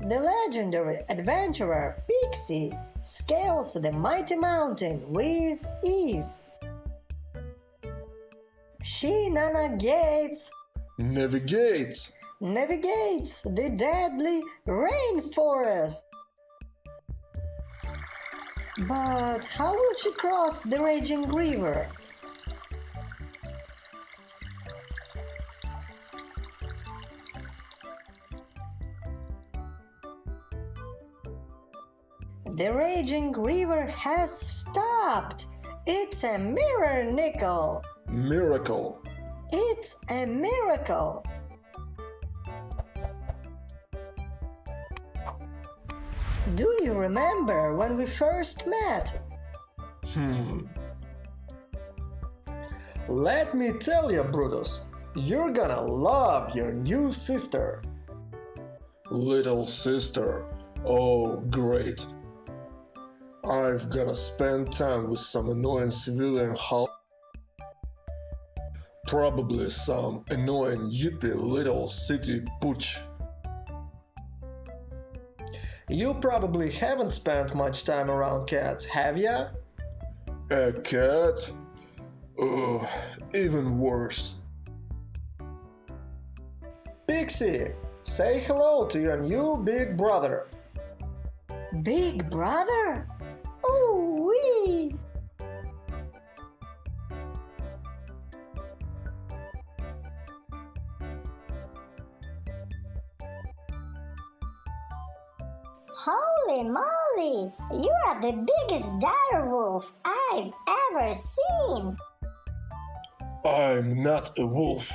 The legendary adventurer Pixie scales the mighty mountain with ease. She navigates the deadly rainforest. But how will she cross the raging river? The raging river has stopped. It's a miracle. Miracle. It's a miracle. Do you remember when we first met? Let me tell you, Brutus, you're gonna love your new sister. Little sister. Oh, great. I've gotta spend time with some annoying civilian probably some annoying yippy little city pooch. You probably haven't spent much time around cats, have ya? A cat? Ugh, even worse. Pixie, say hello to your new big brother. Big brother? Ooh-wee! Holy moly! You are the biggest direwolf I've ever seen! I'm not a wolf.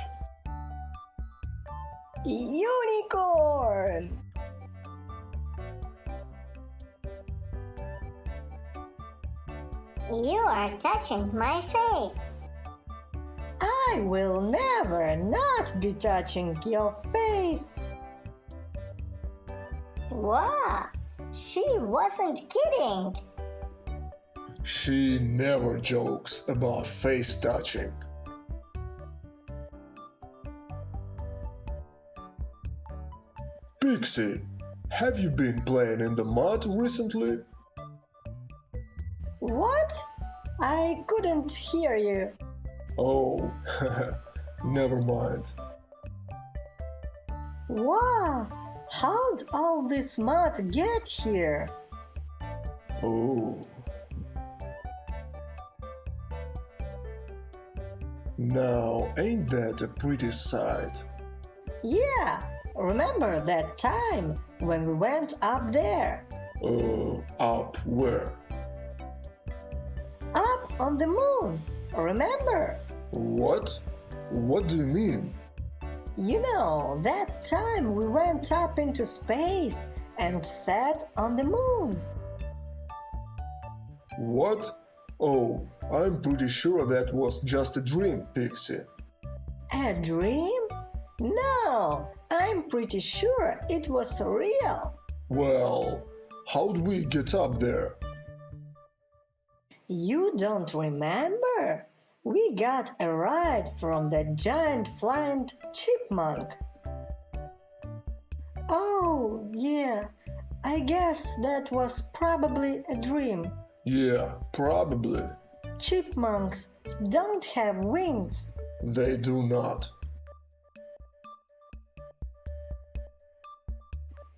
Unicorn! You are touching my face. I will never not be touching your face. Wow! She wasn't kidding! She never jokes about face touching. Pixie, have you been playing in the mud recently? What? I couldn't hear you. Oh, never mind. Wow! How'd all this mud get here? Oh. Now, ain't that a pretty sight? Yeah, remember that time when we went up there? Up where? Up on the moon, remember? What? What do you mean? You know, that time we went up into space and sat on the moon. What? Oh, I'm pretty sure that was just a dream, Pixie. A dream? No, I'm pretty sure it was real. Well, how'd we get up there? You don't remember? We got a ride from the giant flying chipmunk. Oh, yeah, I guess that was probably a dream. Yeah, probably. Chipmunks don't have wings. They do not.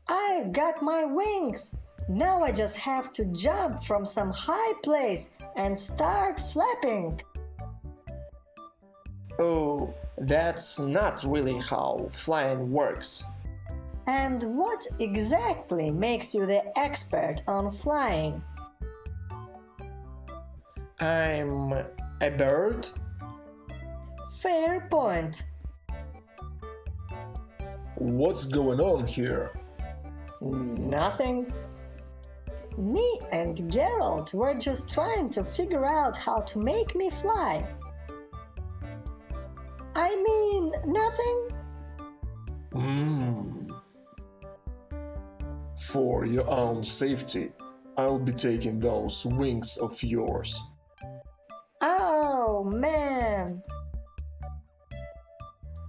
I've got my wings. Now I just have to jump from some high place and start flapping. Oh, that's not really how flying works. And what exactly makes you the expert on flying? I'm a bird? Fair point. What's going on here? Nothing. Me and Geralt were just trying to figure out how to make me fly. I mean, nothing. For your own safety, I'll be taking those wings of yours. Oh, man.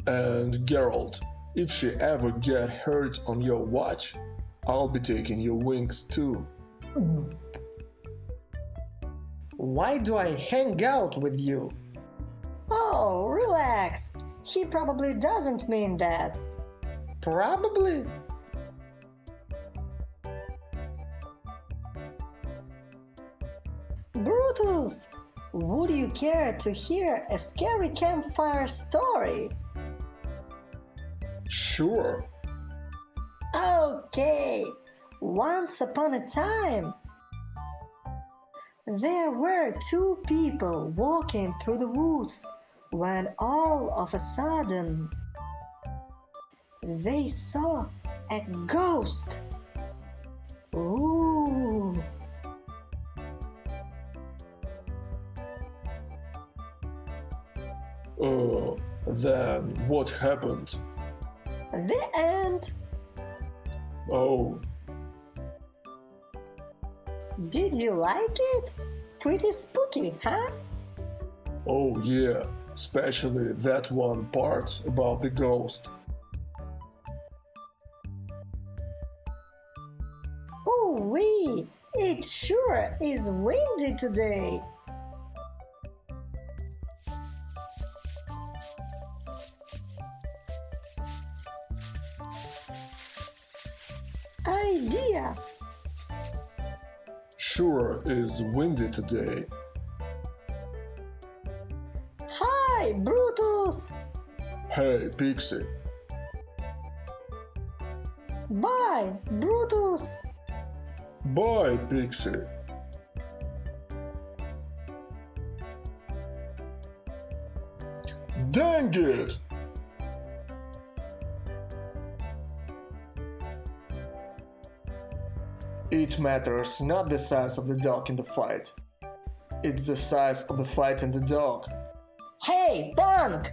And Geralt, if she ever get hurt on your watch, I'll be taking your wings too. Why do I hang out with you? Oh, relax. He probably doesn't mean that. Probably. Brutus, would you care to hear a scary campfire story? Sure. Okay, once upon a time, there were two people walking through the woods when all of a sudden they saw a ghost. Ooh. Then what happened? The end. Oh, Did you like it? Pretty spooky, huh? oh yeah, especially that one part about the ghost. Oh wee, it sure is windy today. Idea. Sure is windy today. Hi, Brutus. Hey, Pixie. Bye, Brutus. Bye, Pixie. Dang it! It matters not the size of the dog in the fight. It's the size of the fight in the dog. Hey, punk!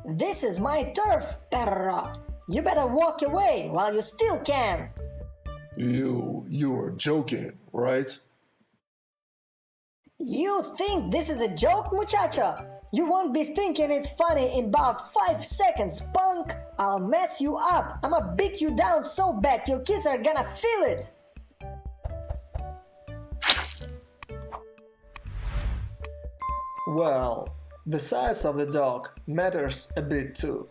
This is my turf, perro. You better walk away while you still can. You're joking, right? You think this is a joke, muchacho? You won't be thinking it's funny in about 5 seconds, punk! I'll mess you up! I'ma beat you down so bad your kids are gonna feel it! Well, the size of the dog matters a bit too.